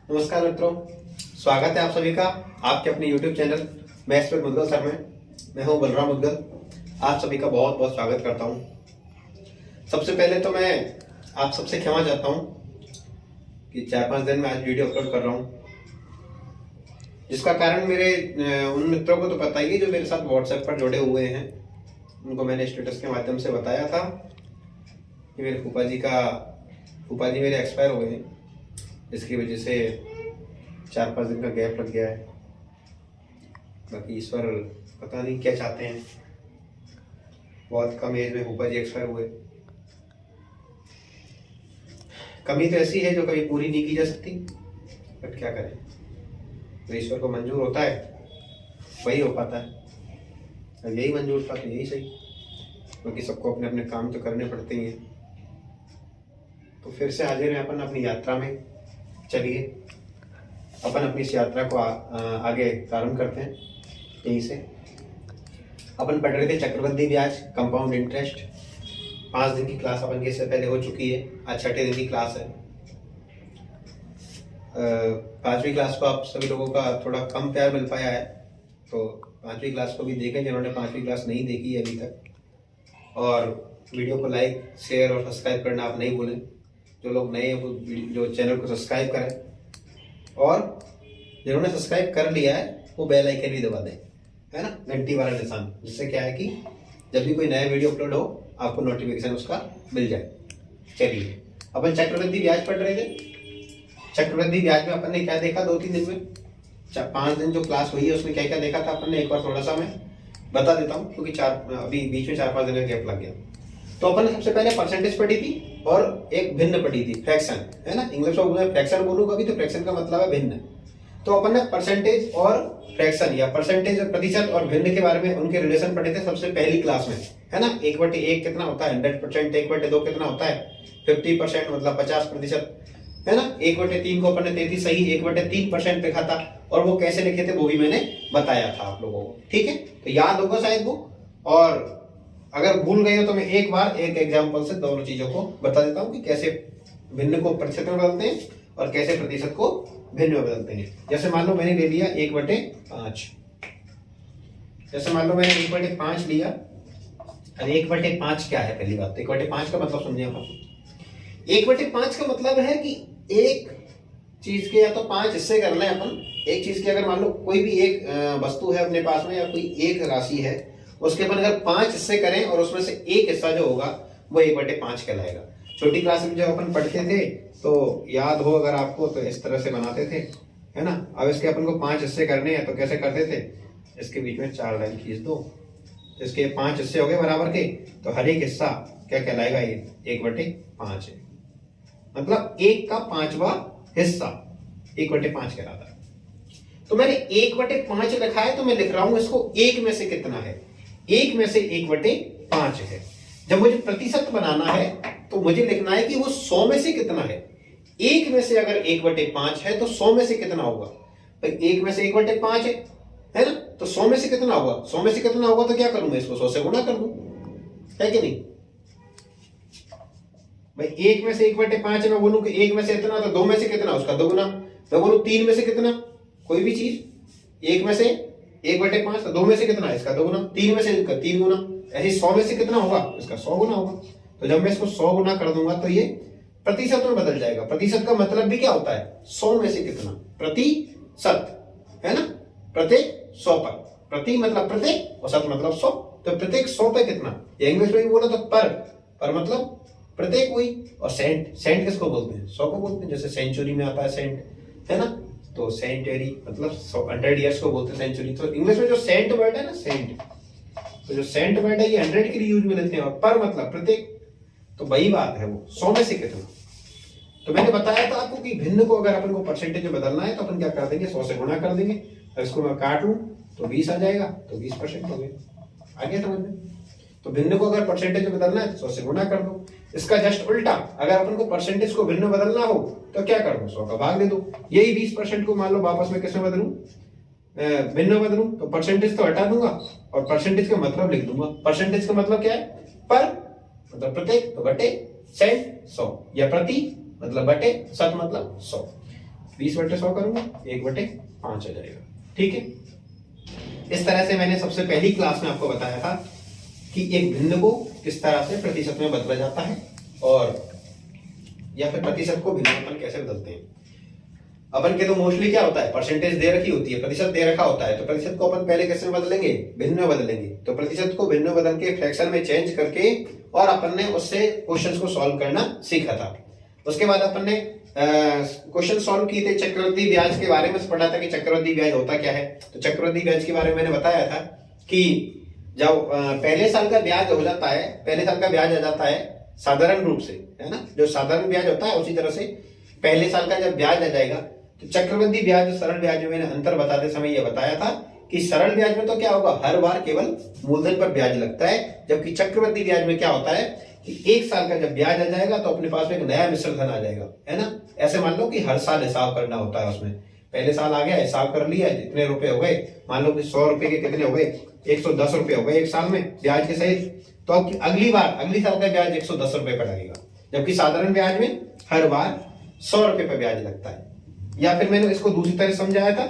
नमस्कार मित्रों, स्वागत है आप सभी का आपके अपने YouTube channel maths with Mudgal sir में। मैं हूं बलराम मुद्गल, आप सभी का बहुत बहुत स्वागत करता हूं। सबसे पहले तो मैं आप सबसे क्षमा चाहता हूं कि 4-5 दिन में आज वीडियो अपलोड कर रहा हूं, जिसका कारण मेरे उन मित्रों को तो पता ही है जो मेरे साथ व्हाट्सएप पर जुड़े हुए हैं। उनको मैंने स्टेटस के माध्यम से बताया था कि मेरे फूफा जी मेरे एक्सपायर हो गए हैं, इसकी वजह से 4-5 दिन का गैप लग गया है। बाकी ईश्वर पता नहीं क्या चाहते हैं, बहुत कम एज में फूफा जी एक्सपायर हुए। कमी तो ऐसी है जो कभी पूरी नहीं की जा सकती, बट क्या करें, तो ईश्वर को मंजूर होता है वही हो पाता है। अब यही मंजूर था तो यही सही, क्योंकि सबको अपने अपने काम तो करने पड़ते ही हैं। तो फिर से हाजिर हैं अपन अपनी यात्रा में। चलिए अपन अपनी इस यात्रा को आगे प्रारंभ करते हैं। यहीं से अपन पढ़ रहे थे चक्रवृद्धि ब्याज, कंपाउंड इंटरेस्ट। 5 दिन की क्लास अपन की इससे पहले हो चुकी है, आज 6ठे दिन की क्लास है। 5वीं क्लास को आप सभी लोगों का थोड़ा कम प्यार मिल पाया है, तो 5वीं क्लास को भी देखें जिन्होंने 5वीं क्लास नहीं देखी है अभी तक। और वीडियो को लाइक, शेयर और सब्सक्राइब करना आप नहीं भूलें। जो लोग नए हैं वो जो चैनल को सब्सक्राइब करें, और जिन्होंने सब्सक्राइब कर लिया है वो बेल आइकन भी दबा दें, है ना, घंटी वाला निशान, जिससे क्या है कि जब भी कोई नया वीडियो अपलोड हो आपको नोटिफिकेशन उसका मिल जाए। चलिए अपन चक्रवृद्धि ब्याज पढ़ रहे थे। चक्रवृद्धि ब्याज में अपन ने क्या देखा 2-3 दिन में, 5 दिन जो क्लास हुई है उसमें क्या क्या देखा था अपन ने, एक बार थोड़ा सा मैं बता देता हूँ, क्योंकि अभी बीच में 4-5 दिन का गैप लग गया। तो अपन ने सबसे पहले परसेंटेज पढ़ी थी और एक भिन्न पढ़ी थी, फ्रैक्शन, है ना। इंग्लिश में फ्रैक्शन बोलूंगा भी तो फ्रैक्शन का मतलब है भिन्न। तो अपन ने परसेंटेज और फ्रैक्शन या परसेंटेज प्रतिशत और भिन्न के बारे में उनके रिलेशन पढ़े थे सबसे पहली क्लास में, है ना। 1/1 कितना होता है 100%, 1/2 कितना होता है 50% मतलब 50%, है ना। 1/3 को अपन ने 33 सही 1/3% लिखा था, और वो कैसे लिखे थे वो भी मैंने बताया था आप लोगों को, ठीक है। तो याद होगा शायद वो, और अगर भूल गए हो तो मैं एक बार एक एग्जांपल से दोनों चीजों को बता देता हूं कि कैसे भिन्न को प्रतिशत में बदलते हैं और कैसे प्रतिशत को भिन्न में बदलते हैं। जैसे मान लो मैंने ले लिया 1/5, जैसे मान लो मैंने 1/5 लिया। अब 1/5 क्या है, पहली बात 1/5 का मतलब समझे आप। 1/5 का मतलब है कि एक चीज के या तो 5 हिस्से कर लें अपन। एक चीज के अगर मान लो कोई भी एक वस्तु है अपने पास में, या कोई एक राशि है, उसके अपन अगर 5 हिस्से करें और उसमें से एक हिस्सा जो होगा वो 1/5 कहलाएगा। छोटी क्लास में जब अपन पढ़ते थे तो याद हो अगर आपको, तो इस तरह से बनाते थे, है ना। अब इसके अपन को 5 हिस्से करने हैं तो कैसे करते थे, इसके बीच में 4 लाइन खींच दो, इसके 5 हिस्से हो गए बराबर के, तो हर एक हिस्सा क्या कहलाएगा, ये 1/5 है। मतलब 1 का 5वां हिस्सा 1/5 कहलाता है। तो मैंने 1/5 लिखा है, तो मैं लिख रहा हूं इसको 1 में से कितना है, 1 में से 1/5 है। जब मुझे प्रतिशत बनाना है तो मुझे लिखना है कि वो 100 में से कितना है। 1 में से अगर 1/5 है तो 100 में से कितना होगा, भाई 1 में से 1/5 है ना, तो 100 में से कितना होगा, 100 में से कितना होगा तो क्या करूंगा, इसको 100 से गुणा कर दूं, है कि नहीं भाई। 1 में से 1/5 में बोलूं कि 1 में से इतना, तो 2 में से कितना, उसका 2 गुना। मैं बोलूं 3 में से कितना, कोई भी चीज 1 में से 1/5, तो 2 में से कितना है, इसका 2 गुना। 3 में से इसका 3 गुना। ऐसे 100 में से कितना होगा, इसका 100 गुना होगा। तो जब मैं इसको 100 गुना कर दूंगा तो ये प्रतिशत में बदल जाएगा। प्रतिशत का मतलब भी क्या होता है, 100 में से कितना, प्रतिशत, है ना। प्रत्येक 100 पर, प्रति मतलब प्रत्येक और शत मतलब 100, तो प्रत्येक 100 पे कितना, या इंग्लिश में भी बोला तो पर मतलब प्रत्येक हुई। और सेंट, सेंट किसको बोलते हैं, 100 को बोलते हैं। जैसे सेंचुरी में आता है सेंट, है ना, तो सेंचुरी मतलब 100 ईयर्स को बोलते हैं सेंचुरी। तो इंग्लिश में जो सेंट वर्ड है ना, सेंट, तो जो सेंट वर्ड है ये 100 के लिए यूज में लेते हैं, और पर मतलब प्रत्येक, तो वही बात है वो 100 में से कितना। तो मैंने बताया था आपको कि भिन्न को अगर अपन को परसेंटेज में बदलना है तो अपन क्या कर देंगे, 100 से गुणा कर देंगे। और इसको मैं काट लूं तो 20 आ जाएगा, तो 20% हो गया। आगे समझ में। तो भिन्न को अगर परसेंटेज में बदलना है तो 100 से गुणा कर दो। इसका जस्ट उल्टा, अगर अपन को परसेंटेज को भिन्न बदलना हो तो क्या कर दो, 100 का भाग दे दो। यही 20% को मान लो वापस में किसमें बदलूं, भिन्न बदलूं, तो परसेंटेज तो हटा दूंगा और परसेंटेज का मतलब लिख दूंगा। परसेंटेज का मतलब क्या है, पर मतलब प्रत्येक, तो बटे सेंट 100, या प्रति मतलब बटे शत मतलब 100। 20/100 करूंगा 1/5 आ जाएगा। ठीक है, इस तरह से मैंने सबसे पहली क्लास में आपको बताया था कि एक भिन्न को किस तरह से प्रतिशत में बदला जाता है, और या फिर प्रतिशत को भिन्न अपन कैसे बदलते हैं। अपन के तो मोस्टली क्या होता है, परसेंटेज दे रखी होती है, प्रतिशत दे रखा होता है, तो प्रतिशत को अपन पहले कैसे बदलेंगे, भिन्न में बदलेंगे। तो प्रतिशत को भिन्न में बदल के फ्रैक्शन में चेंज करके और अपन ने उससे क्वेश्चंस को सॉल्व करना सीखा था। उसके बाद अपन ने क्वेश्चन सॉल्व किए थे, चक्रवृद्धि ब्याज के बारे में पढ़ा था कि चक्रवृद्धि ब्याज होता क्या है। तो चक्रवृद्धि ब्याज के बारे में मैंने बताया था कि जब पहले साल का ब्याज हो जाता है, पहले साल का ब्याज आ जाता है साधारण रूप से, है ना, जो साधारण ब्याज होता है उसी तरह से पहले साल का जब ब्याज आ जाएगा तो चक्रवृद्धि ब्याज और सरल ब्याज में मैंने अंतर बताते समय यह बताया था कि सरल ब्याज में तो क्या होगा, हर बार केवल मूलधन पर ब्याज लगता है, जबकि चक्रवृद्धि ब्याज में क्या होता है कि एक साल का जब ब्याज आ जाएगा तो अपने पास में एक नया मिश्र धन आ जाएगा, है ना। ऐसे मान लो कि हर साल हिसाब करना होता है, उसमें पहले साल आ गया, हिसाब कर लिया, जितने रुपए हो गए, मान लो कि 100 रुपए के कितने हो गए, 110 रुपए हो गए एक साल में ब्याज के सहित। तो अब अगली साल का ब्याज 110 रुपए पर लगेगा, जबकि साधारण ब्याज में हर बार 100 रुपए पर ब्याज लगता है। या फिर मैंने इसको दूसरी तरह समझाया था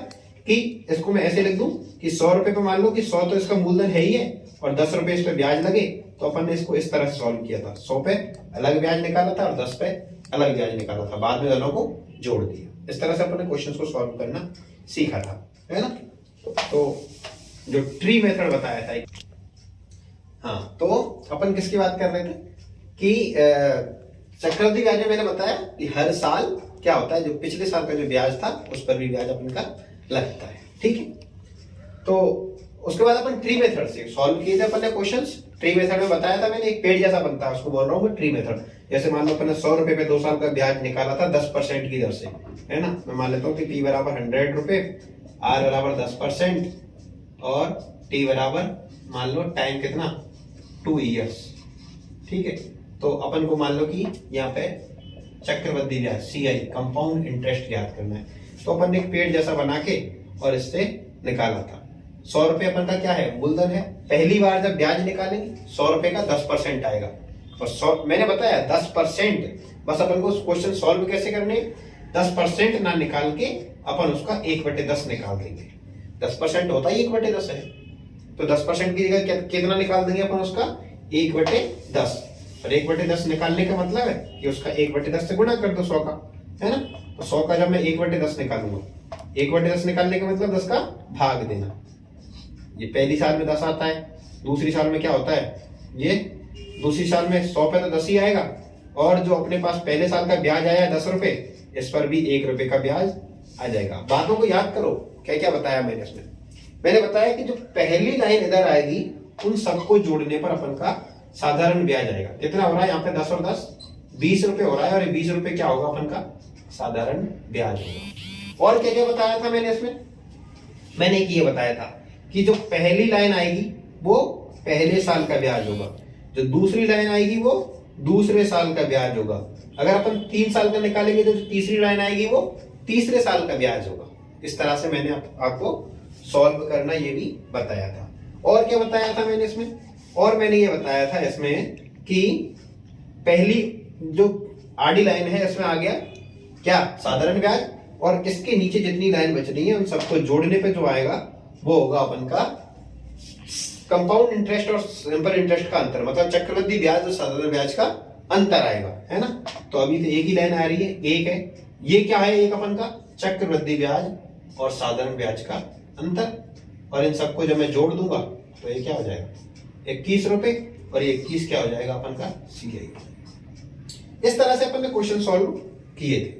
कि इसको मैं ऐसे लिख दूं कि 100 रुपए पे मान लो कि 100 तो इसका मूलधन है ही है और 10 रुपए इस पे ब्याज लगे, तो अपन ने इसको इस तरह से सॉल्व किया था, 100 पे अलग ब्याज निकाला था और 10 पे अलग ब्याज निकाला था, बाद में दोनों को जोड़ दिया। इस तरह से अपन ने क्वेश्चन को सॉल्व करना सीखा था, है ना। तो जो ट्री मेथड बताया था, हाँ, तो अपन किसकी बात कर रहे थे कि चक्रवृद्धि ब्याज में मैंने बताया कि हर साल क्या होता है, जो पिछले साल का जो ब्याज था उस पर भी ब्याज अपन का लगता है। ठीक है, तो उसके बाद अपन ट्री मेथड से सॉल्व किए थे अपन ने क्वेश्चंस। ट्री मेथड में बताया था मैंने, एक पेड़ जैसा बनता है, उसको बोल रहा हूँ मैं ट्री मेथड। जैसे मान लो अपन ने 100 रुपए पे 2 साल का ब्याज निकाला था 10% की दर से, है ना। मैं मान लेता हूँ कि P बराबर 100 रुपए, R बराबर 10% और T बराबर मान लो टाइम कितना 2 ईयर्स। ठीक है, तो अपन को मान लो कि यहाँ पे चक्रवृद्धि ब्याज CI कंपाउंड इंटरेस्ट याद करना है। तो अपन ने एक पेड़ जैसा बना के और इससे निकाला था। 100 रुपए अपन का क्या है, मूलधन है। पहली बार जब ब्याज निकालेंगे 100 रुपए का 10% आएगा, और 100 मैंने बताया 10%। बस अपन को क्वेश्चन सॉल्व कैसे करने, 10% ना निकाल के अपन उसका 1/10 निकाल देंगे। 10% होता ही 1/10 है, तो 10% की जगह कितना निकाल देंगे अपन उसका 1/10। और 1/10 निकालने का मतलब है कि उसका 1/10 से गुणा कर दो 100 का, है ना। तो 100 का जब मैं 1/10 निकालूंगा, 1/10 निकालने का मतलब 10 का भाग देना। ये पहली साल में 10 आता है, दूसरी साल में क्या होता है, ये दूसरी साल में 100 पे तो 10 ही आएगा, और जो अपने पास पहले साल का ब्याज आया 10 रुपए, इस पर भी 1 रुपए का ब्याज आ जाएगा। बातों को याद करो, क्या क्या बताया मैंने इसमें। मैंने बताया कि जो पहली लाइन इधर आएगी उन सबको जोड़ने पर अपन का साधारण ब्याज आएगा। कितना हो रहा है यहाँ पे 10 और 10 20 रुपए हो रहा है, और ये 20 रुपए क्या होगा अपन का साधारण ब्याज होगा। और क्या क्या बताया था मैंने इसमें, मैंने ये बताया था कि जो पहली लाइन आएगी वो पहले साल का ब्याज होगा, जो दूसरी लाइन आएगी वो दूसरे साल का ब्याज होगा। अगर अपन 3 साल का निकालेंगे तो तीसरी लाइन आएगी वो तीसरे साल का ब्याज होगा। इस तरह से मैंने आपको सॉल्व करना ये भी बताया था। और क्या बताया था मैंने इसमें, और मैंने ये बताया था इसमें कि पहली जो आडी लाइन है इसमें आ गया क्या, साधारण ब्याज, और इसके नीचे जितनी लाइन बच रही है उन सबको जोड़ने पे जो आएगा वो होगा अपन का कंपाउंड इंटरेस्ट और सिंपल इंटरेस्ट का अंतर, मतलब चक्रवृद्धि ब्याज और साधारण ब्याज का अंतर आएगा, है ना। तो अभी तो एक ही लाइन आ रही है, एक है, ये क्या है, एक अपन का चक्रवृद्धि ब्याज और साधारण ब्याज का अंतर, और इन सबको जब मैं जोड़ दूंगा तो ये क्या हो जाएगा 21 रुपए, और ये 21 क्या हो जाएगा अपन का CI। इस तरह से अपन ने क्वेश्चन सॉल्व किए थे,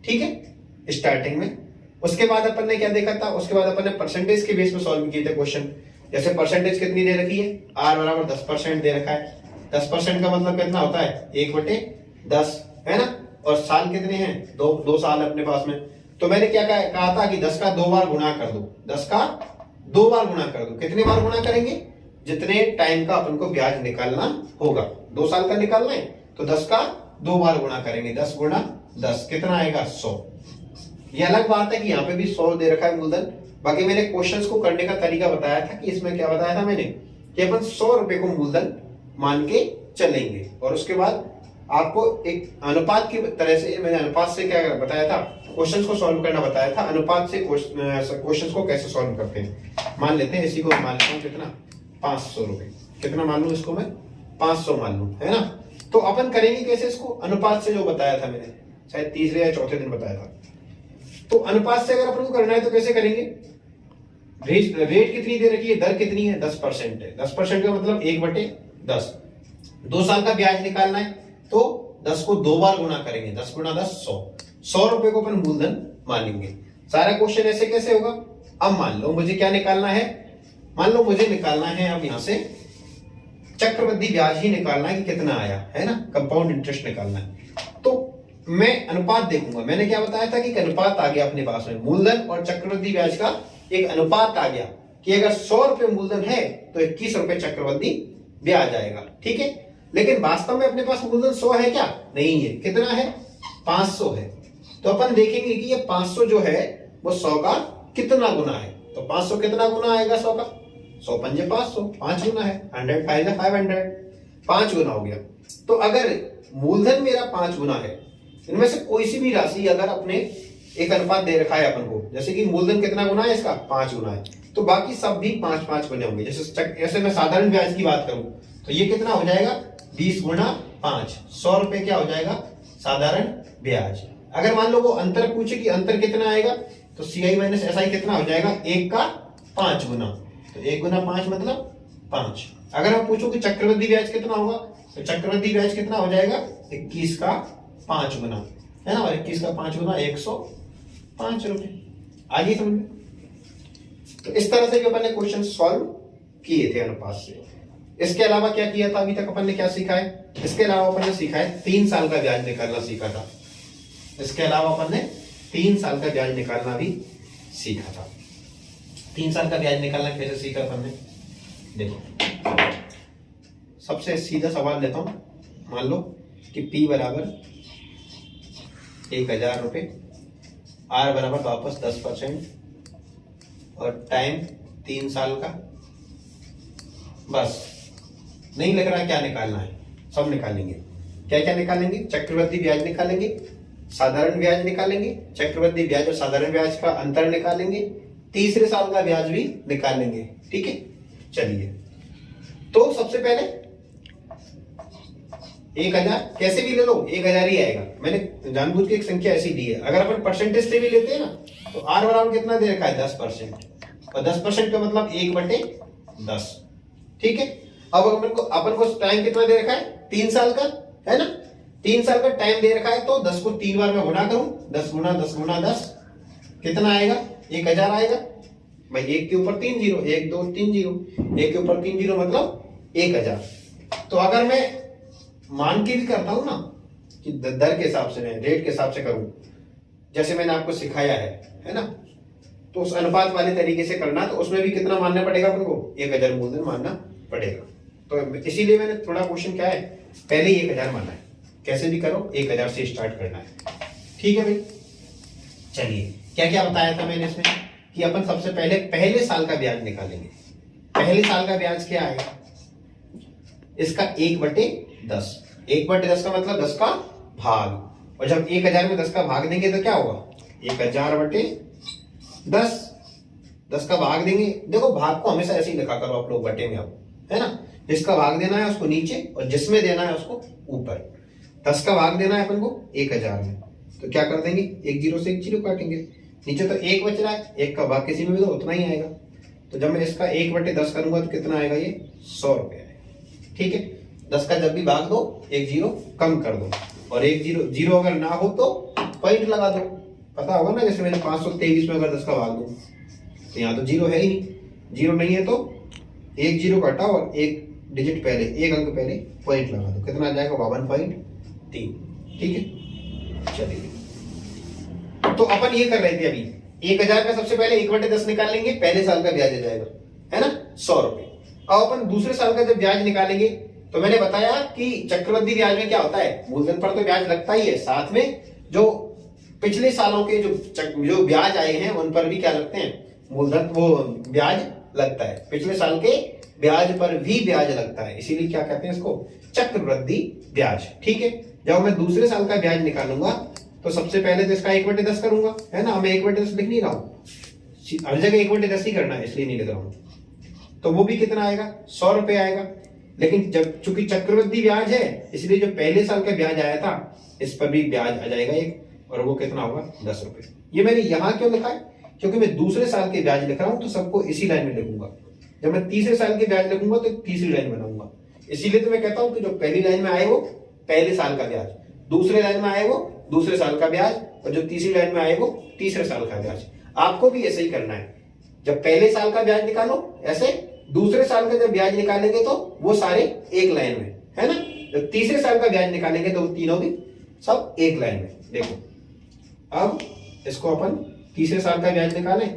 ठीक है, स्टार्टिंग में। उसके बाद अपन ने क्या देखा था, उसके बाद अपन ने परसेंटेज के बेस पे सॉल्व किए थे क्वेश्चन। जैसे परसेंटेज कितनी दे रखी है, R बराबर 10% दे रखा है। 10% का मतलब कितना होता है 1/10, है ना। और साल कितने हैं, दो साल अपने पास में। तो मैंने क्या कहा था कि 10 का 2 बार गुणा कर दो, 10 का 2 बार गुणा कर दो। कितने बार गुणा करेंगे, जितने टाइम का अपन को ब्याज निकालना होगा। 2 साल का निकालना है तो 10 का 2 बार गुणा करेंगे, 10 गुणा 10 कितना आएगा 100। ये अलग बात है कि यहाँ पे भी 100 दे रखा है मूलधन। बाकी मैंने क्वेश्चंस को करने का तरीका बताया था कि इसमें क्या बताया था मैंने कि अपन 100 रुपए को मूलधन मान के चलेंगे, और उसके बाद आपको एक अनुपात की तरह से, मैंने अनुपात से क्या बताया था क्वेश्चंस को सॉल्व करना बताया था, अनुपात से क्वेश्चंस को कैसे सॉल्व करते हैं। मान लेते हैं इसी को, मान लेता हूँ कितना 500 रुपए, कितना मान लूँ इसको मैं 500 मान लूँ, है ना। तो अपन करेंगे कैसे इसको, अनुपात से जो बताया था मैंने, शायद तीसरे या चौथे दिन बताया था। तो अनुपात से अगर अपन को करना है तो कैसे करेंगे, रेट कितनी दे रखी है, दर कितनी है, 10% है। 10% का मतलब 1/10। 2 साल का ब्याज निकालना है तो 10 को 2 बार गुना करेंगे, 10 गुना 10 100। 100 रुपए को अपन मूलधन मान लेंगे। सारा क्वेश्चन ऐसे कैसे होगा, अब मान लो मुझे क्या निकालना है, मान लो मुझे निकालना है अब यहां से चक्रवृद्धि ब्याज ही निकालना है कि कितना आया, है ना, कंपाउंड इंटरेस्ट निकालना है। तो मैं अनुपात देखूंगा, मैंने क्या बताया था कि अनुपात आ गया अपने पास में, मूलधन और चक्रवृद्धि ब्याज का एक अनुपात आ गया कि अगर 100 रुपए मूलधन है तो 21 रुपए चक्रवृद्धि ब्याज आएगा, ठीक है। लेकिन वास्तव में अपने पास मूलधन 100 है क्या, नहीं है, कितना है 500 है। तो अपन देखेंगे कि ये 500 जो है वो 100 का कितना गुना है। तो 500 कितना गुना आएगा 100 का, 100 पंजे 500, 5 गुना है, 100 5 500, 5 गुना हो गया। तो अगर मूलधन मेरा 5 गुना है, इनमें से कोई सी भी राशि अगर अपने एक अनुपात दे रखा है अपन को, जैसे कि मूलधन कितना गुना है इसका 5 गुना है, तो बाकी सब भी 5-5 गुने होंगे। जैसे मैं साधारण ब्याज की बात करूं तो ये कितना हो जाएगा 20 गुना 5, 100 रुपए क्या हो जाएगा साधारण ब्याज। अगर मान लो वो अंतर पूछे कि अंतर कितना आएगा, तो CI माइनस SI कितना हो जाएगा 1 का 5 गुना, तो 1 गुना 5 मतलब 5। अगर मैं पूछूं कि चक्रवृद्धि ब्याज कितना होगा, तो चक्रवृद्धि ब्याज कितना हो जाएगा 21 का 5 गुना, है ना, और 21 का 5 गुना 105 रुपए। आगे समझ में। तो इस तरह से अपन ने क्वेश्चन सॉल्व किए थे अनुपात से। इसके अलावा क्या किया था अभी तक अपन ने, क्या सीखा है, इसके अलावा अपन ने सीखा है 3 साल का ब्याज निकालना सीखा था। इसके अलावा अपन ने 3 साल का ब्याज निकालना भी सीखा था। 3 साल का ब्याज निकालना कैसे सीखा अपन ने, देखो सबसे सीधा सवाल लेता हूं। मान लो कि P बराबर 1000 रुपए, R बराबर वापस 10% और टाइम 3 साल का। बस नहीं लग रहा क्या निकालना है, सब निकालेंगे। क्या क्या निकालेंगे, चक्रवृद्धि ब्याज निकालेंगे, साधारण ब्याज निकालेंगे, चक्रवृद्धि ब्याज और साधारण ब्याज का अंतर निकालेंगे, तीसरे साल का ब्याज भी निकालेंगे, ठीक है। चलिए, तो सबसे पहले 1000 कैसे भी ले लो 1000 ही आएगा। मैंने जानबूझ के एक संख्या ऐसी दी है। अगर अपन परसेंटेज से भी लेते हैं ना, तो R बराबर कितना दे रखा है 10%, और 10% का मतलब 1/10, ठीक है। अब अपन को टाइम कितना दे रखा है 3 साल का, है ना, 3 साल का टाइम दे रखा है। तो 10 को 3 बार में गुना करूं, 10 गुना 10 गुना 10 कितना आएगा 1000 आएगा भाई। 1 के ऊपर 3 जीरो, 1 2 3 जीरो, 1 के ऊपर 3 जीरो मतलब 1000। तो अगर मैं मान के भी करता हूं ना कि दर के हिसाब से, मैं रेट के हिसाब से करूं जैसे मैंने आपको सिखाया है ना, तो उस अनुपात वाले तरीके से करना, तो उसमें भी कितना मानना पड़ेगा अपन को 1000 मूलधन मानना पड़ेगा। तो इसीलिए मैंने थोड़ा क्वेश्चन क्या है, पहले 1000 माना है, कैसे भी करो 1000 से स्टार्ट करना है, ठीक है भाई। चलिए, क्या क्या बताया था मैंने इसमें कि अपन सबसे पहले साल का ब्याज निकालेंगे। पहले साल का ब्याज क्या आएगा, इसका 1/10। 1/10 का मतलब 10 का भाग, और जब 1000 में 10 का भाग देंगे तो क्या होगा 1000/10, 10 का भाग देंगे। देखो भाग को हमेशा ऐसे ही लिखा करो आप लोग बटे में, अब है ना, जिसका भाग देना है उसको नीचे और जिसमें देना है उसको ऊपर। 10 का भाग देना है अपन को 1000 में, तो क्या कर देंगे 1 जीरो से 1 जीरो काटेंगे, नीचे तो 1 बच रहा है, 1 का भाग किसी में भी तो उतना ही आएगा। तो जब मैं इसका 1/10 करूंगा तो कितना आएगा ये 100 रुपए आएगा, ठीक है। 10 का जब भी भाग दो 1 जीरो कम कर दो, और 1 जीरो अगर ना हो तो पॉइंट लगा दो। पता होगा ना, जैसे मैंने 523 में अगर 10 का भाग दूं तो यहाँ तो जीरो है ही नहीं, जीरो नहीं है तो 1 जीरो घटाओ और 1 डिजिट पहले, 1 अंक पहले पॉइंट लगा दो, कितना आ जाएगा 52.3, ठीक है। चलिए, तो अपन ये कर रहे थे अभी 1000 का सबसे पहले 1/10 निकाल लेंगे, पहले साल का ब्याज आ जाएगा, है ना 100 रुपए। अब अपन दूसरे साल का जब ब्याज निकालेंगे, तो मैंने बताया कि चक्रवृद्धि ब्याज में क्या होता है, मूलधन पर तो ब्याज लगता ही है, साथ में जो पिछले सालों के जो ब्याज आए हैं उन पर भी क्या लगते हैं, मूलधन वो ब्याज लगता है। पिछले साल के ब्याज पर भी ब्याज लगता है, इसीलिए क्या कहते हैं इसको चक्रवृद्धि ब्याज, ठीक है। जब मैं दूसरे साल का ब्याज निकालूंगा तो सबसे पहले तो इसका 1/10 करूंगा, है ना। मैं 1/10 लिख नहीं रहा हूं, हर जगह 1/10 ही करना है, इसलिए नहीं लिख रहा हूं। तो वो भी कितना आएगा, 100 रुपए आएगा। लेकिन जब चूंकि चक्रवृद्धि ब्याज है, इसलिए जो पहले साल का ब्याज आया था इस पर भी ब्याज आ जाएगा एक, और वो कितना होगा, 10 रुपए। ये मैंने यहां क्यों लिखा है, क्योंकि मैं दूसरे साल के ब्याज लिख रहा हूं, तो सबको इसी लाइन में लिखूंगा। जब मैं तीसरे साल के ब्याज लिखूंगा तो तीसरी लाइन बनाऊंगा। इसीलिए तो मैं कहता हूं कि जो पहली लाइन में आए वो पहले साल का ब्याज, दूसरे लाइन में आए वो दूसरे साल का ब्याज, और जो तीसरी लाइन में आए वो तीसरे साल का ब्याज। आपको भी ऐसे ही करना है। जब पहले साल का ब्याज निकालो ऐसे, दूसरे साल का जब ब्याज निकालेंगे तो वो सारे एक लाइन में, है ना। जब तीसरे साल का ब्याज निकालेंगे तो तीनों भी सब एक लाइन में। देखो अब इसको अपन तीसरे साल का ब्याज निकालें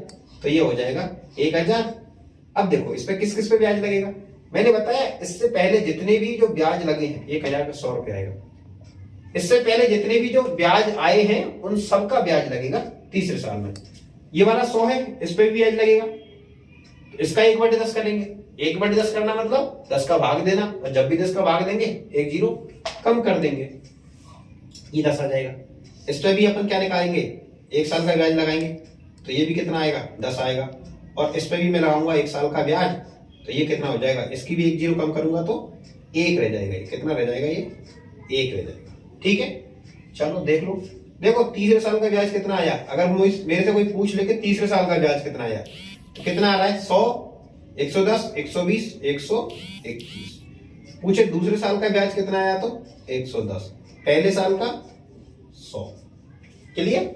तो ये हो जाएगा 1000। अब देखो इस पे किस किस पे ब्याज लगेगा, मैंने बताया इससे पहले जितने भी जो ब्याज लगे हैं 1000 का 100 रुपए आएगा। इससे पहले जितने भी जो ब्याज आए हैं उन सब का ब्याज लगेगा तीसरे साल में। ये वाला 100 है, इस पे भी ब्याज लगेगा, तो इसका 1/10 करेंगे। 1/10 करना मतलब 10 का भाग देना, और जब भी 10 का भाग देंगे एक जीरो कम कर देंगे, ये 10 आ जाएगा। इस पे भी अपन क्या निकालेंगे, एक साल का ब्याज लगाएंगे, तो ये भी कितना आएगा, 10 आएगा। और इस पे भी मैं लगाऊंगा एक साल का ब्याज, तो ये कितना हो जाएगा, इसकी भी एक जीरो कम करूंगा तो 1 रह जाएगा। ये कितना रह जाएगा, ये 1 रह जाएगा। ठीक है, चलो देख लो। देखो तीसरे साल का ब्याज कितना आया, अगर मेरे से कोई पूछ ले कि तीसरे साल का ब्याज कितना आया, तो कितना आ रहा है, 100, 110, 120, 121। पूछे दूसरे साल का ब्याज कितना आया तो 110, पहले साल का 100। क्लियर।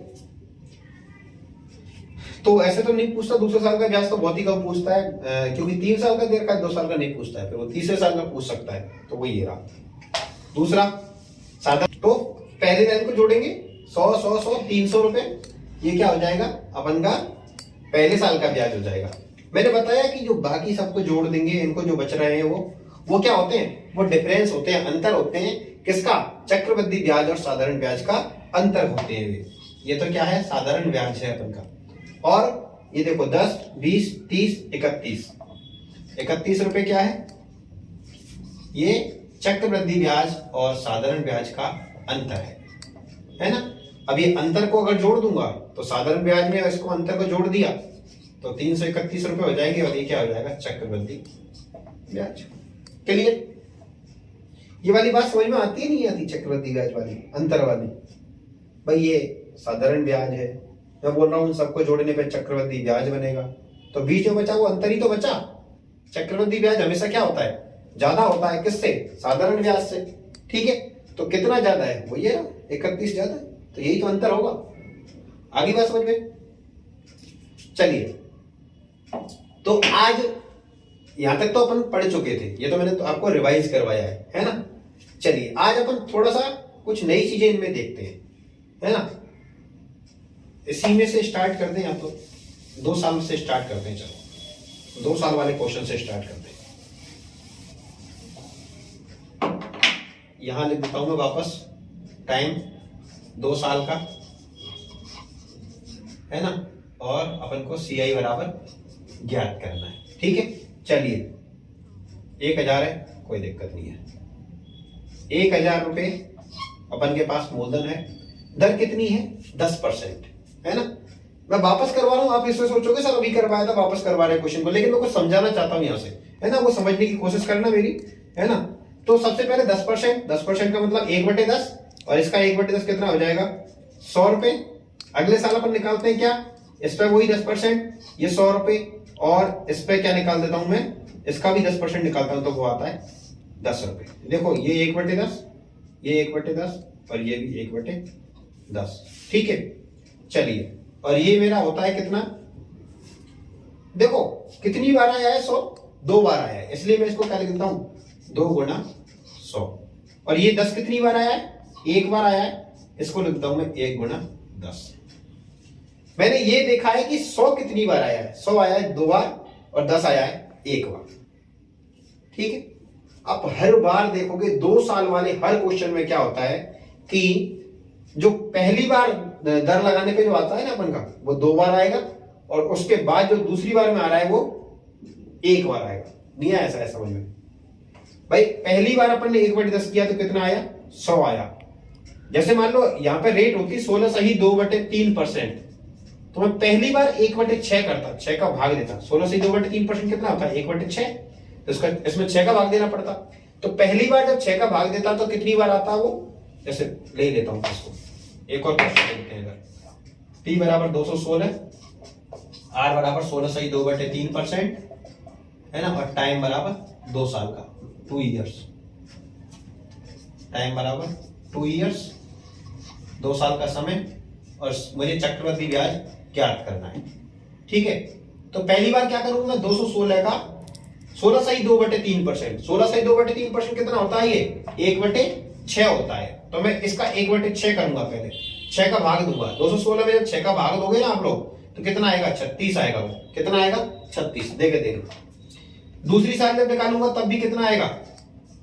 तो ऐसे तो नहीं पूछता, दूसरे साल का ब्याज तो बहुत ही कम पूछता है, क्योंकि 3 साल का देर का 2 साल का नहीं पूछता है, फिर वो तीसरे साल का पूछ सकता है। तो वो ये रहा दूसरा सादा। तो पहले लाइन को जोड़ेंगे 100, 100, 100, 300 रुपए, ये क्या हो जाएगा, अपन का पहले साल का ब्याज हो जाएगा। मैंने बताया कि जो बाकी सबको जोड़ देंगे, इनको जो बच रहे हैं वो क्या होते हैं, वो डिफरेंस होते हैं, अंतर होते हैं। किसका, चक्रवृद्धि ब्याज और साधारण ब्याज का अंतर होते हैं। ये तो क्या है, साधारण ब्याज है अपन का। और ये देखो 10, 20, 30, 31 रुपए क्या है, ये चक्रवृद्धि ब्याज और साधारण ब्याज का अंतर है ना। अब ये अंतर को अगर जोड़ दूंगा तो साधारण ब्याज में इसको अंतर को जोड़ दिया तो 331 रुपए हो जाएंगे, और ये क्या हो जाएगा, चक्रवृद्धि ब्याज। क्लियर। ये वाली बात समझ में आती है नहीं आती, चक्रवृद्धि ब्याज वाली, अंतर वाली। भाई ये साधारण ब्याज है, मैं बोल रहा हूं सबको जोड़ने पे चक्रवृद्धि ब्याज बनेगा, तो बीच में बचा वो अंतर ही तो बचा। चक्रवृद्धि ब्याज हमेशा क्या होता है, ज्यादा होता है किससे, साधारण ब्याज से। ठीक है, तो कितना ज्यादा है, वो ये 31 ज्यादा है, तो यही तो अंतर होगा। आगे बात समझ में। चलिए, तो आज यहां तक तो अपन पढ़ चुके थे, ये तो मैंने तो आपको रिवाइज करवाया है ना। चलिए आज अपन थोड़ा सा कुछ नई चीजें इनमें देखते हैं, है ना। इसी में से स्टार्ट करते हैं, या तो 2 साल से स्टार्ट करते हैं। चलो 2 साल वाले क्वेश्चन से स्टार्ट करते हैं। यहां लिख देता हूं मैं वापस, टाइम 2 साल का है ना, और अपन को CI बराबर ज्ञात करना है। ठीक है, चलिए 1000 है, कोई दिक्कत नहीं है। 1000 रुपए अपन के पास मूलधन है, दर कितनी है, 10%, है ना। मैं वापस करवा रहा हूं, आप इससे सोचोगे सर अभी करवाया था वापस करवा रहे क्वेश्चन को, लेकिन मैं कुछ समझाना चाहता हूं यहां से, है ना, वो समझने की कोशिश करना मेरी, है ना। तो सबसे पहले 10% का मतलब 1/10, और इसका 1/10 कितना हो जाएगा, 100 रुपए। अगले साल अपन निकालते हैं क्या, इस पे वही 10%, ये 100 रुपए, और इस पे क्या निकाल देता हूं मैं, इसका भी 10% निकालता हूं, तो वो आता है 10 रुपए। देखो ये 1/10, ये 1/10, और ये भी 1/10। ठीक है, चलिए, और ये मेरा होता है कितना, देखो कितनी बार आया है, 100, 2 बार आया है, इसलिए मैं इसको क्या लिख देता हूं, 2 गुना 100। और ये 10 कितनी बार आया है, 1 बार आया है, इसको लिखता हूं मैं 1 गुना 10। मैंने ये देखा है कि 100 कितनी बार आया है, 100 आया है 2 बार, और 10 आया है 1 बार। ठीक है, आप हर बार देखोगे 2 साल वाले हर क्वेश्चन में क्या होता है कि जो पहली बार दर लगाने पे जो आता है ना अपन का, वो 2 बार आएगा, और उसके बाद जो दूसरी बार में आ रहा है वो 1 बार आएगा। नहीं आया ऐसा समझ में भाई, पहली बार अपन ने 1/10 किया तो कितना आया, 100 आया, जैसे मान लो यहाँ पे रेट होती 16 सही 2/3%, तो मैं पहली बार 1/6 करता, 6 का भाग देता। 16 सही 2/3% कितना होता है? 1/6। तो इसका इसमें 6 का भाग देना पड़ता। तो पहली बार जब 6 का भाग देता तो कितनी बार आता वो? जैसे ले लेता हूं इसको, एक और क्वेश्चन देखते हैं। अगर T बराबर 216, R बराबर 16 सही 2/3%, है ना, और टाइम बराबर 2 साल का, 2 ईयर्स। टाइम बराबर 2 ईयर्स, 2 साल का समय, और मुझे चक्रवृद्धि ब्याज ज्ञात करना है। ठीक है, तो पहली बार क्या करूंगा? 216 का 16 सही 2/3%। 16 सही 2/3% कितना होता है? ये 1/6 होता है। तो मैं इसका 1/6 करूंगा पहले, 6 का भाग दूंगा। 216 में जब 6 का भाग दोगे ना आप लोग, तो कितना आएगा? 36 आएगा। वो कितना आएगा? 36। देखे दूसरी साल जब निकालूंगा तब भी कितना आएगा?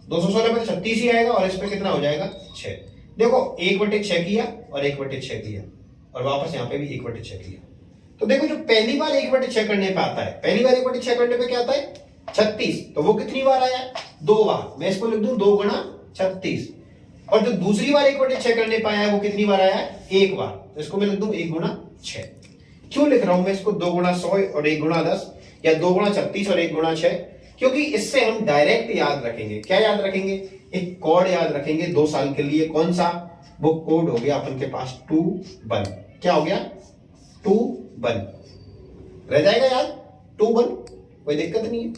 216 में 36 ही आएगा, और इस पे कितना हो जाएगा? 6। देखो 1/6 किया और 1/6 किया, और वापस यहाँ पे भी 1/6 किया। तो देखो जो पहली बार 1/6 करने पे आता है, पहली बार 1/6 करने पे क्या आता है? 36। तो वो कितनी बार आया? 2 बार। मैं इसको लिख दूं 2 गुणा 36। और जो दूसरी बार 1/6 करने पे आया है वो कितनी बार आया है? 1 बार। तो इसको मैं लिख दूं 1 गुणा 6। क्यों लिख रहा हूं मैं इसको 2 गुणा 100 और 1 गुणा 10, या 2 गुणा 36 और 1 गुणा 6? क्योंकि इससे हम डायरेक्ट याद रखेंगे। क्या याद रखेंगे? एक कोड याद रखेंगे 2 साल के लिए। कौन सा? वो कोड हो गया अपन के पास 2 1। क्या हो गया? 2 1 रह जाएगा याद। 2 1 कोई दिक्कत नहीं है।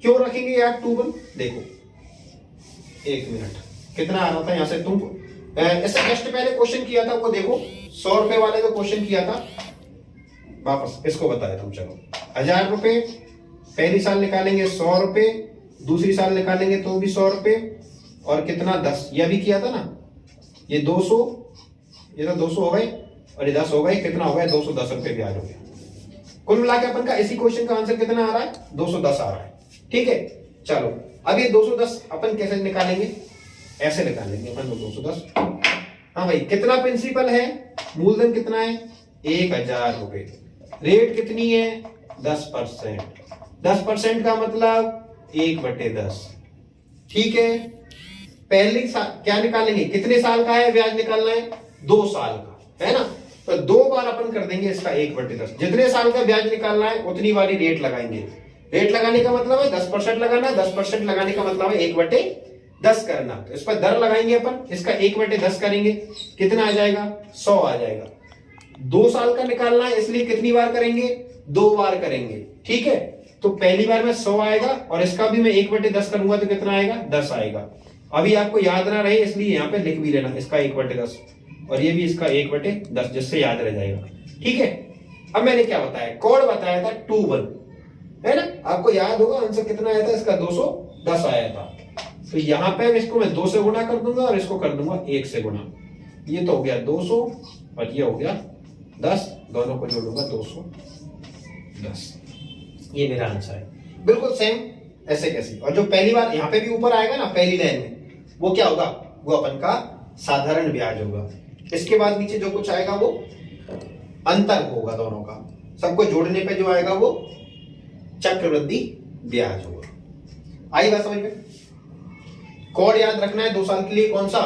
क्यों रखेंगे यार 2 1? देखो 1 मिनट कितना आ रहा था यहां से। तुम ऐसे जस्ट पहले क्वेश्चन किया था वो देखो, 100 रुपए वाले जो क्वेश्चन किया था, वापस इसको बताया तुम। चलो 1000 रुपए पहली साल निकालेंगे, 100 रुपए दूसरी साल निकालेंगे तो भी 100 रुपए, और कितना 10 यह भी किया था ना। ये 200, ये तो 200 हो गए, और ये 10 हो गए। कितना हो गया? 210 रुपए ब्याज हो गया। कुल मिला के अपन का इसी क्वेश्चन का आंसर कितना आ रहा है? 210 आ रहा है। ठीक है, चलो अब ये 210 अपन कैसे निकालेंगे? ऐसे निकालेंगे अपन 210। हाँ भाई, कितना प्रिंसिपल है? मूलधन कितना है? 1000 रुपए। रेट कितनी है? 10%। 10% का मतलब 1/10। ठीक है, पहली साल क्या निकालेंगे? कितने साल का है ब्याज निकालना है? 2 साल का, है ना। तो 2 बार अपन कर देंगे इसका 1/10। जितने साल का ब्याज निकालना है उतनी बारी रेट लगाएंगे। रेट लगाने का मतलब है 10% लगाना, 10% लगाने का मतलब है 1/10 करना। तो इस पर दर लगाएंगे अपन, इसका 1/10 करेंगे, कितना आ जाएगा? 100 आ जाएगा। 2 साल का निकालना है इसलिए कितनी बार करेंगे? 2 बार करेंगे। ठीक है, तो पहली बार में 100 आएगा, और इसका भी मैं 1/10 करूंगा तो कितना आएगा? 10 आएगा। अभी आपको याद ना रहे इसलिए यहाँ पे लिख भी लेना, इसका 1/10, और ये भी इसका 1/10, जिससे याद रह जाएगा। ठीक है, अब मैंने क्या बताया? कोड बताया था 2 1, है ना। आपको याद होगा आंसर कितना आया था इसका? 210 आया था। तो यहाँ पे इसको मैं 2 से गुणा कर दूंगा, और इसको कर दूंगा 1 से गुणा। ये तो हो गया 200, और ये हो गया 10, दोनों को जोड़ूंगा 210। ये मेरा आंसर है। बिल्कुल सेम ऐसे कैसे। और जो पहली बार यहाँ पे भी ऊपर आएगा ना पहली लाइन में, वो क्या होगा? वो अपन का साधारण ब्याज होगा। इसके बाद नीचे जो कुछ आएगा वो अंतर होगा दोनों का। सबको जोड़ने पे जो आएगा वो चक्रवृद्धि ब्याज होगा। आई बात समझ में? कोड याद रखना है 2 साल के लिए। कौन सा?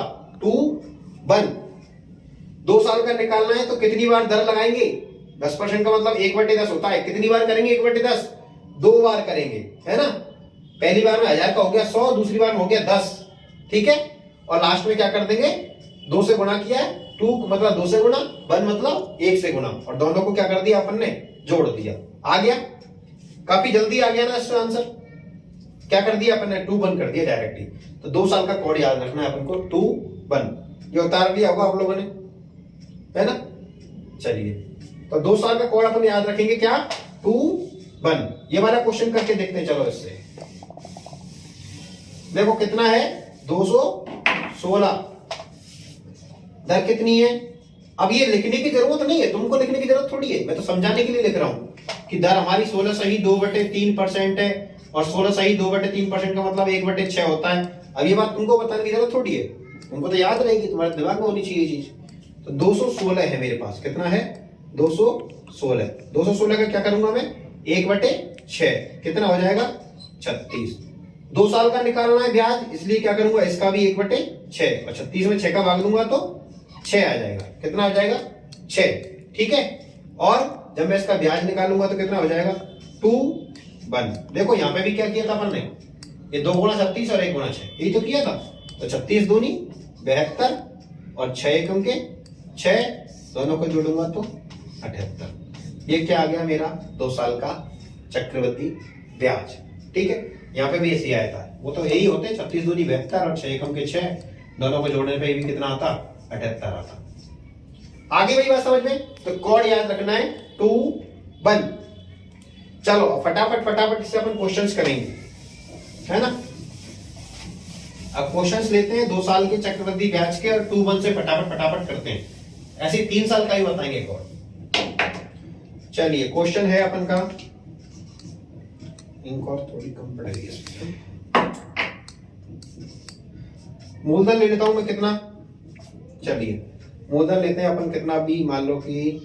2 1। 2 साल का निकालना है तो कितनी बार दर लगाएंगे? 10% का मतलब 1/10 होता है। कितनी बार करेंगे 1/10? 2 बार करेंगे, है ना। पहली बार में 1000 का हो गया 100, दूसरी बार में हो गया 10। ठीक है, और लास्ट में क्या कर देंगे? 2 से गुणा किया है, 2 मतलब 2 से गुणा, 1 मतलब 1 से गुणा, और दोनों को क्या कर दिया अपन ने? जोड़ दिया। आ गया, काफी जल्दी आ गया ना इसका आंसर। क्या कर दिया अपन ने? 2 1 कर दिया डायरेक्टली। तो 2 साल का कोड याद रखना है अपन को, 2 1। ये उतार लिया होगा आप लोगों ने, है ना। चलिए, तो 2 साल का कोड अपन याद रखेंगे। क्या? 2 1। ये वाला क्वेश्चन करके देखते हैं। चलो इससे देखो कितना है? 216। दर कितनी है? अब ये लिखने की जरूरत नहीं है, तुमको लिखने की जरूरत थोड़ी है, मैं तो समझाने के लिए लिख रहा हूं कि दर हमारी 16 सही 2/3% है, और 16 सही 2/3% का मतलब 1/6 होता है। अब ये बात तुमको बताने की जरूरत थोड़ी है, तुमको तो याद रहेगी, तुम्हारे दिमाग में होनी चाहिए चीज। तो 216 है मेरे पास। कितना है? 216। 216 का क्या करूंगा मैं? 1/6 कितना हो जाएगा? 36। 2 साल का निकालना है ब्याज, इसलिए क्या करूंगा, इसका भी 1/6 और 36 में 6 का भाग दूंगा तो 6 आ जाएगा। कितना आ जाएगा, 6। ठीक है, और जब मैं इसका ब्याज निकालूंगा तो कितना हो जाएगा, 2/1। देखो यहाँ पे भी क्या किया था अपन ने, ये 2 गुणा 36 और 1 गुणा 6, यही तो किया था। तो 36 दूनी 72 और 6 एकम के 6, दोनों को जोड़ूंगा तो 78। ये क्या आ गया, मेरा 2 साल का चक्रवृद्धि ब्याज। ठीक है, यहाँ पे भी ऐसे आया था, वो तो यही होते 36 दूनी 72 और 6 एकम के 6, दोनों को जोड़ने पे भी कितना आता, 78 आता। आगे वही बात समझ में, तो कोड याद रखना है 2/1। चलो फटाफट इससे अपन क्वेश्चंस करेंगे, है ना। अब क्वेश्चंस लेते हैं 2 साल के चक्रवृद्धि ब्याज के, और 2/1 से फटाफट करते हैं। ऐसे 3 साल का ही बताएंगे कोड। चलिए क्वेश्चन है अपन का, इंक और थोड़ी कम पड़ रही है। मूलधन ले लेता हूं मैं कितना, चलिए मूलधन लेते हैं अपन कितना भी, मान लो कि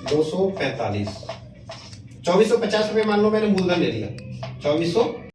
245, 2450 रुपए मान लो मैंने मूलधन ले लिया, 2450।